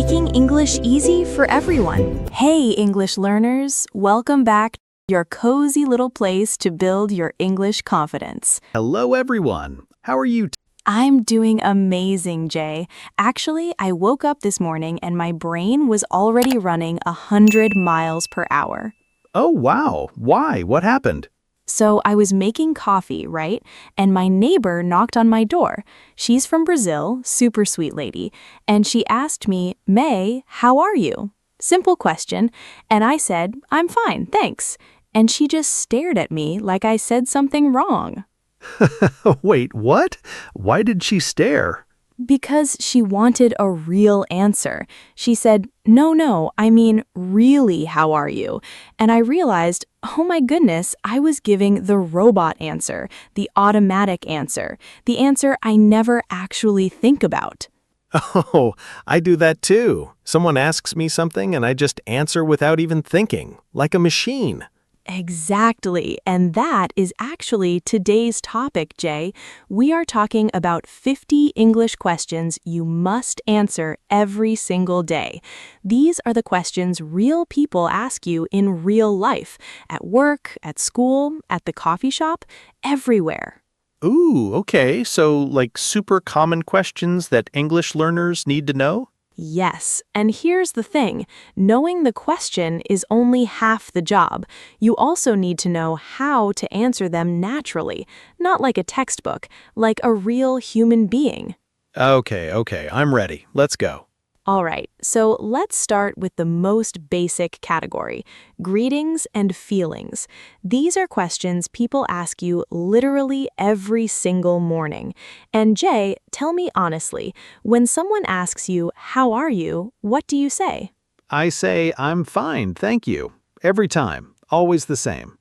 making English easy for everyone. Hey, English learners, welcome back to your cozy little place to build your English confidence. Hello, everyone. How are you? I'm doing amazing, Jay. Actually, I woke up this morning and my brain was already running 100 miles per hour. Oh, wow. Why? What happened? So I was making coffee, right? And my neighbor knocked on my door. She's from Brazil, super sweet lady. And she asked me, May, how are you? Simple question. And I said, I'm fine, thanks. And she just stared at me like I said something wrong. Wait, what? Why did she stare? Because she wanted a real answer. She said, no, I mean, really, how are you? And I realized, oh my goodness, I was giving the robot answer, the automatic answer, the answer I never actually think about. Oh, I do that too. Someone asks me something and I just answer without even thinking, like a machine. Exactly, and that is actually today's topic, Jay. We are talking about 50 English questions you must answer every single day. These are the questions real people ask you in real life, at work, at school, at the coffee shop, everywhere. Ooh, okay. So like super common questions that English learners need to know? Yes, and here's the thing. Knowing the question is only half the job. You also need to know how to answer them naturally, not like a textbook, like a real human being. Okay, I'm ready. Let's go. All right, so let's start with the most basic category, greetings and feelings. These are questions people ask you literally every single morning. And Jay, tell me honestly, when someone asks you, how are you, what do you say? I say, I'm fine, thank you. Every time. Always the same.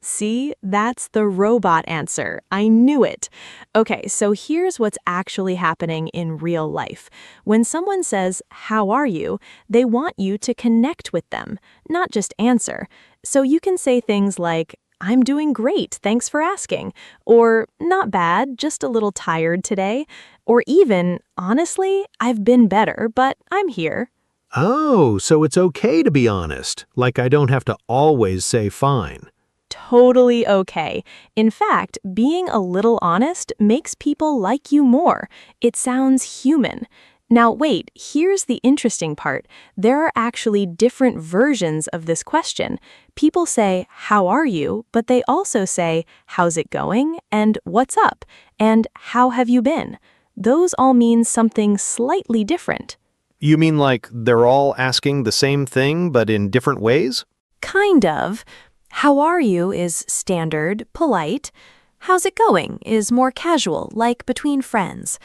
See, that's the robot answer. I knew it. Okay, so here's what's actually happening in real life. When someone says, how are you, they want you to connect with them, not just answer. So you can say things like, I'm doing great, thanks for asking. Or, not bad, just a little tired today. Or even, honestly, I've been better, but I'm here. Oh, so it's okay to be honest. Like I don't have to always say fine. Totally okay. In fact, being a little honest makes people like you more. It sounds human. Now wait, here's the interesting part. There are actually different versions of this question. People say, how are you? But they also say, how's it going? And what's up? And how have you been? Those all mean something slightly different. You mean like they're all asking the same thing but in different ways? Kind of. How are you is standard, polite. How's it going is more casual, like between friends.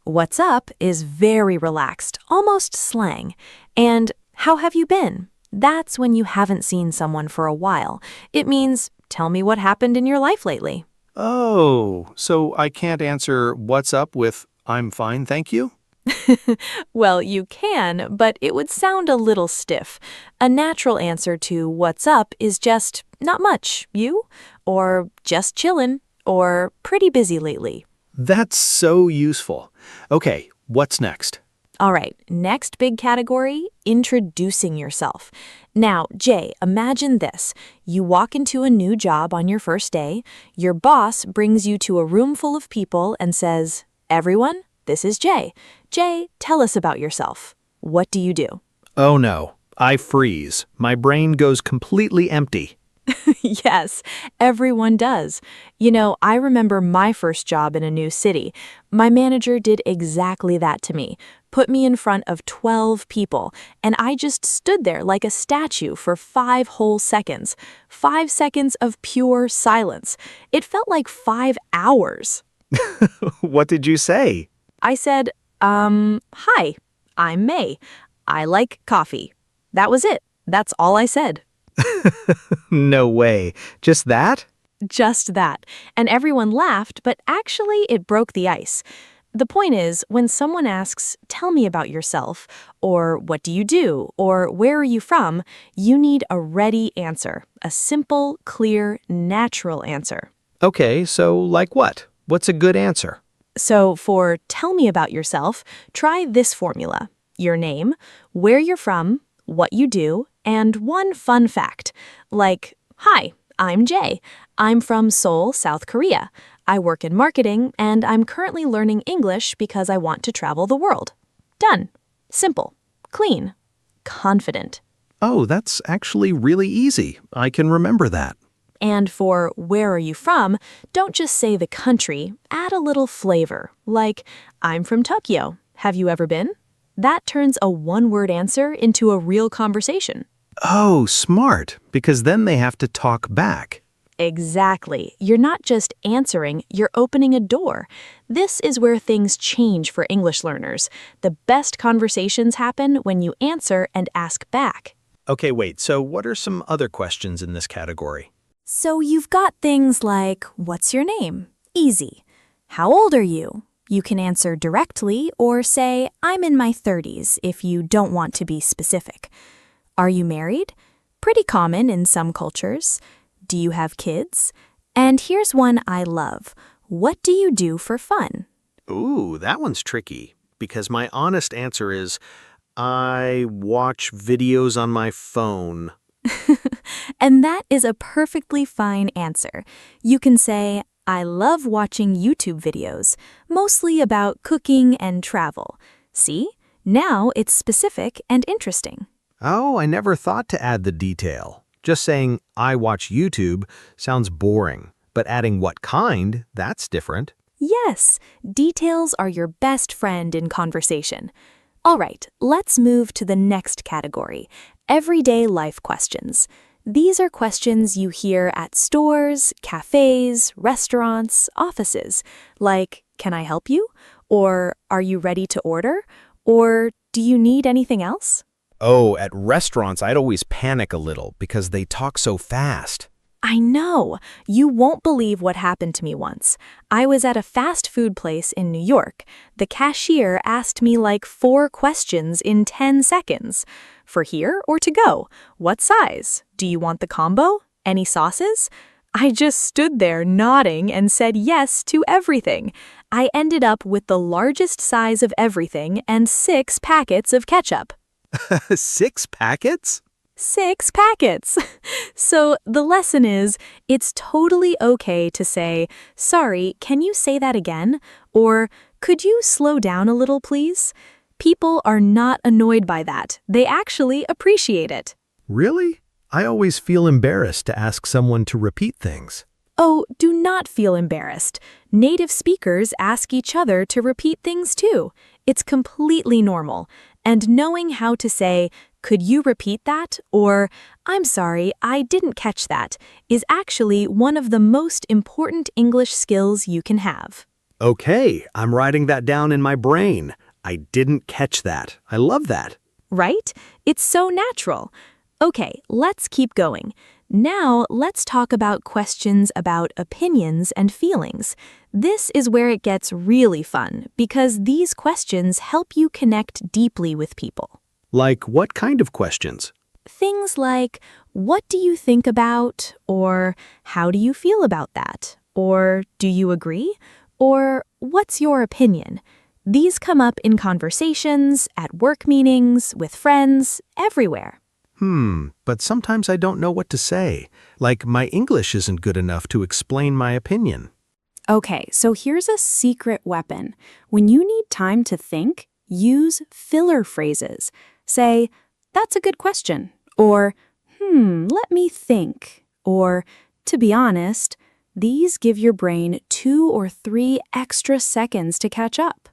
What's up is very relaxed, almost slang. And how have you been? That's when you haven't seen someone for a while. It means, tell me what happened in your life lately. Oh, so I can't answer what's up with I'm fine, thank you? Well, you can, but it would sound a little stiff. A natural answer to what's up is just not much, you? Or just chillin', or pretty busy lately. That's so useful. Okay, what's next? All right, next big category, introducing yourself. Now, Jay, imagine this. You walk into a new job on your first day. Your boss brings you to a room full of people and says, everyone, this is Jay. Jay, tell us about yourself. What do you do? Oh no, I freeze. My brain goes completely empty. Yes, everyone does. You know, I remember my first job in a new city. My manager did exactly that to me, put me in front of 12 people, and I just stood there like a statue for 5 whole seconds. 5 seconds of pure silence. It felt like 5 hours. What did you say? I said, hi, I'm May. I like coffee. That was it. That's all I said. No way. Just that? Just that. And everyone laughed, but actually it broke the ice. The point is, when someone asks, tell me about yourself, or what do you do, or where are you from, you need a ready answer, a simple, clear, natural answer. Okay, so like what? What's a good answer? So for tell me about yourself, try this formula. your name, where you're from, what you do, and one fun fact, like, "Hi, I'm Jay. I'm from Seoul, South Korea. I work in marketing, and I'm currently learning English because I want to travel the world." Done. Simple, clean, confident. Oh, that's actually really easy. I can remember that. And for "where are you from," don't just say the country, add a little flavor, like, "I'm from Tokyo. Have you ever been?" That turns a one-word answer into a real conversation. Oh, smart, because then they have to talk back. Exactly. You're not just answering, you're opening a door. This is where things change for English learners. The best conversations happen when you answer and ask back. Okay, wait, so what are some other questions in this category? So you've got things like, "What's your name?" Easy. "How old are you?" You can answer directly or say, "I'm in my 30s" if you don't want to be specific. "Are you married?" Pretty common in some cultures. "Do you have kids?" And here's one I love. "What do you do for fun?" Ooh, that one's tricky, because my honest answer is, I watch videos on my phone. And that is a perfectly fine answer. You can say, "I love watching YouTube videos, mostly about cooking and travel." See? Now it's specific and interesting. Oh, I never thought to add the detail. Just saying, I watch YouTube sounds boring, but adding what kind, that's different. Yes, details are your best friend in conversation. All right, let's move to the next category, everyday life questions. These are questions you hear at stores, cafes, restaurants, offices, like, "Can I help you?" Or "Are you ready to order?" Or "Do you need anything else?" Oh, at restaurants, I'd always panic a little because they talk so fast. I know. You won't believe what happened to me once. I was at a fast food place in New York. The cashier asked me like 4 questions in 10 seconds. "For here or to go? What size? Do you want the combo? Any sauces?" I just stood there nodding and said yes to everything. I ended up with the largest size of everything and 6 packets of ketchup. 6 packets? 6 packets. So the lesson is, it's totally okay to say, "Sorry, can you say that again?" Or "Could you slow down a little, please?" People are not annoyed by that. They actually appreciate it. Really? I always feel embarrassed to ask someone to repeat things. Oh, do not feel embarrassed. Native speakers ask each other to repeat things too. It's completely normal. And knowing how to say, "Could you repeat that?" or "I'm sorry, I didn't catch that," is actually one of the most important English skills you can have. Okay, I'm writing that down in my brain. I didn't catch that. I love that. Right? It's so natural. Okay, let's keep going. Now, let's talk about questions about opinions and feelings. This is where it gets really fun because these questions help you connect deeply with people. Like what kind of questions? Things like, "What do you think about?" or "How do you feel about that?" or "Do you agree?" or "What's your opinion?" These come up in conversations, at work meetings, with friends, everywhere. But sometimes I don't know what to say. Like my English isn't good enough to explain my opinion. Okay, so here's a secret weapon. When you need time to think, use filler phrases. Say, "That's a good question," or "let me think," or "to be honest." These give your brain 2 or 3 extra seconds to catch up.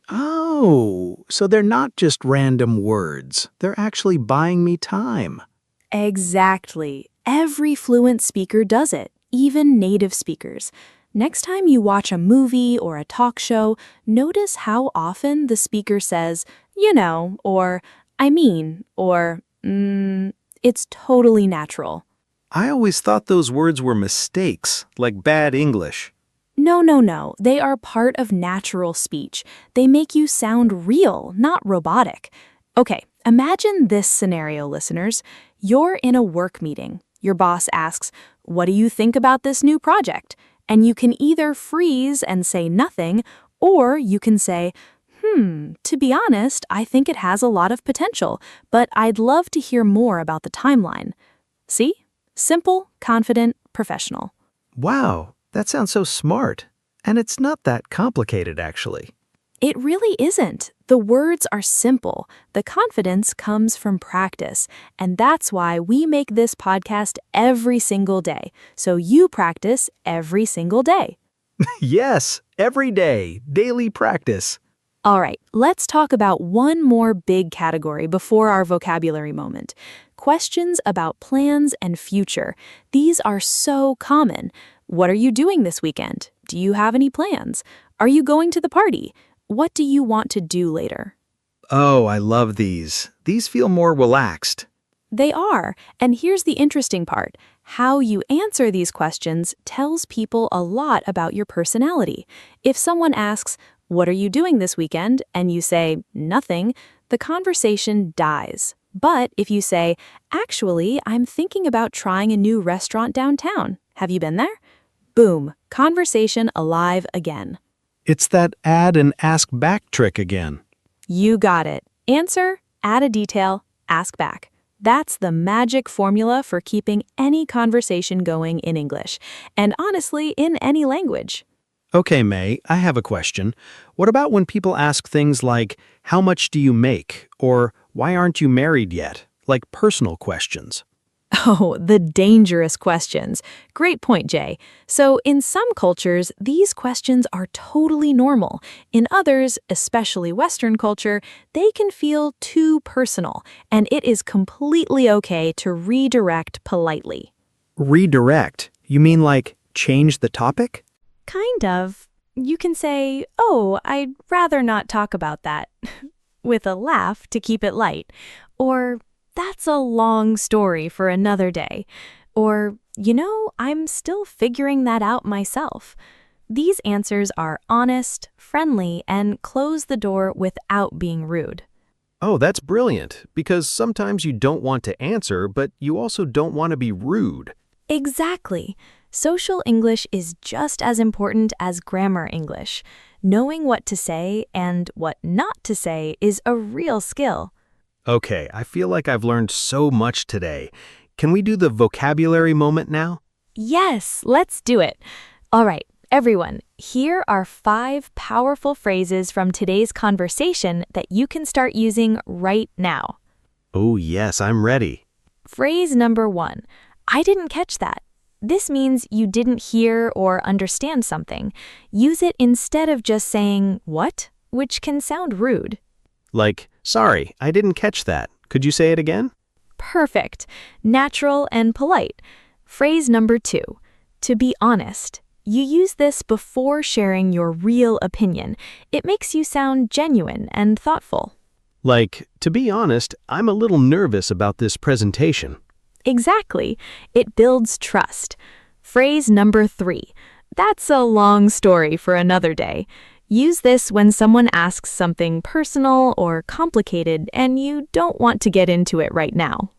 Oh, so they're not just random words. They're actually buying me time. Exactly. Every fluent speaker does it, even native speakers. Next time you watch a movie or a talk show, notice how often the speaker says, "you know," or "I mean," or it's totally natural. I always thought those words were mistakes, like bad English. No. They are part of natural speech. They make you sound real, not robotic. Okay, imagine this scenario, listeners. You're in a work meeting. Your boss asks, "What do you think about this new project?" And you can either freeze and say nothing, or you can say, To be honest, I think it has a lot of potential, but I'd love to hear more about the timeline. See? Simple, confident, professional. Wow, that sounds so smart. And it's not that complicated, actually. It really isn't. The words are simple. The confidence comes from practice. And that's why we make this podcast every single day. So you practice every single day. Yes, every day, daily practice. All right, let's talk about one more big category before our vocabulary moment. Questions about plans and future. These are so common. What are you doing this weekend? Do you have any plans? Are you going to the party? What do you want to do later? Oh, I love these. These feel more relaxed. They are, and here's the interesting part. How you answer these questions tells people a lot about your personality. If someone asks, "What are you doing this weekend?" and you say, "Nothing," the conversation dies. But if you say, "Actually, I'm thinking about trying a new restaurant downtown. Have you been there?" Boom, conversation alive again. It's that add and ask back trick again. You got it. Answer, add a detail, ask back. That's the magic formula for keeping any conversation going in English, and honestly, in any language. Okay, May, I have a question. What about when people ask things like, how much do you make? Or why aren't you married yet? Like personal questions. Oh, the dangerous questions. Great point, Jay. So in some cultures, these questions are totally normal. In others, especially Western culture, they can feel too personal, and it is completely okay to redirect politely. Redirect? You mean like change the topic? Kind of. You can say, "Oh, I'd rather not talk about that," with a laugh to keep it light. Or, "That's a long story for another day." Or, "I'm still figuring that out myself." These answers are honest, friendly, and close the door without being rude. Oh, that's brilliant, because sometimes you don't want to answer, but you also don't want to be rude. Exactly. Social English is just as important as grammar English. Knowing what to say and what not to say is a real skill. Okay, I feel like I've learned so much today. Can we do the vocabulary moment now? Yes, let's do it. All right, everyone, here are 5 powerful phrases from today's conversation that you can start using right now. Oh, yes, I'm ready. Phrase number 1, "I didn't catch that." This means you didn't hear or understand something. Use it instead of just saying, "What?" which can sound rude. Like, sorry, I didn't catch that. Could you say it again? Perfect. Natural and polite. Phrase number 2, "to be honest." You use this before sharing your real opinion. It makes you sound genuine and thoughtful. Like, to be honest, I'm a little nervous about this presentation. Exactly. It builds trust. Phrase number 3, "that's a long story for another day." Use this when someone asks something personal or complicated and you don't want to get into it right now.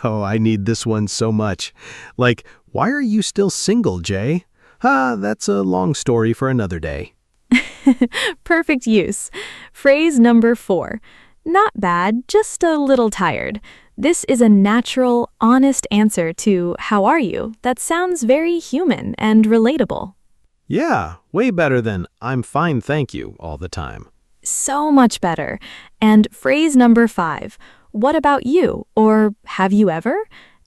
Oh, I need this one so much. Like, why are you still single, Jay? That's a long story for another day. Perfect use. Phrase number 4, "not bad, just a little tired." This is a natural, honest answer to "how are you?" that sounds very human and relatable. Yeah, way better than I'm fine, thank you all the time. So much better. And phrase number 5, "what about you?" or "have you ever?"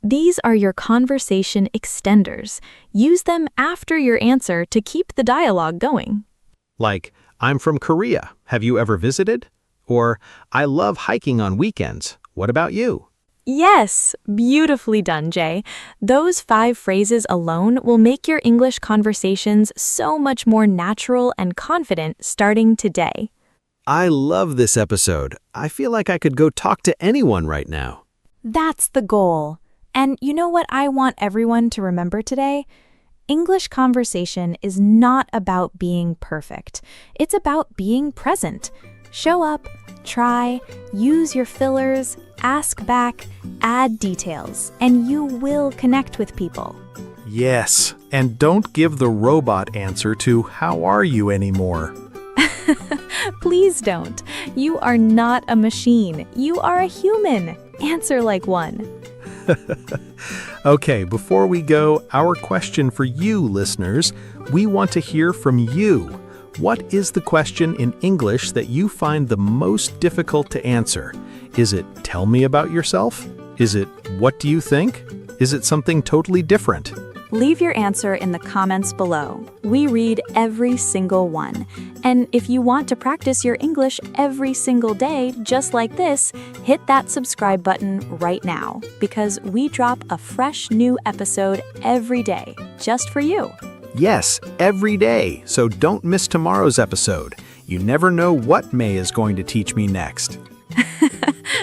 These are your conversation extenders. Use them after your answer to keep the dialogue going. Like, I'm from Korea. Have you ever visited? Or, I love hiking on weekends. What about you? Yes, beautifully done, Jay. Those 5 phrases alone will make your English conversations so much more natural and confident starting today. I love this episode. I feel like I could go talk to anyone right now. That's the goal. And you know what I want everyone to remember today? English conversation is not about being perfect. It's about being present. Show up, try, use your fillers, ask back, add details, and you will connect with people. Yes, and don't give the robot answer to "how are you" anymore. Please don't. You are not a machine. You are a human. Answer like one. Okay, before we go, our question for you, listeners. We want to hear from you. What is the question in English that you find the most difficult to answer? Is it tell me about yourself? Is it what do you think? Is it something totally different? Leave your answer in the comments below. We read every single one. And if you want to practice your English every single day, just like this, hit that subscribe button right now, because we drop a fresh new episode every day, just for you. Yes, every day, so don't miss tomorrow's episode. You never know what May is going to teach me next.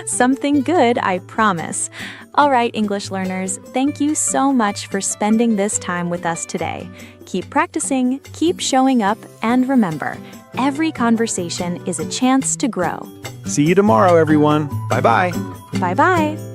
Something good, I promise. All right, English learners, thank you so much for spending this time with us today. Keep practicing, keep showing up, and remember, every conversation is a chance to grow. See you tomorrow, everyone. Bye-bye. Bye-bye.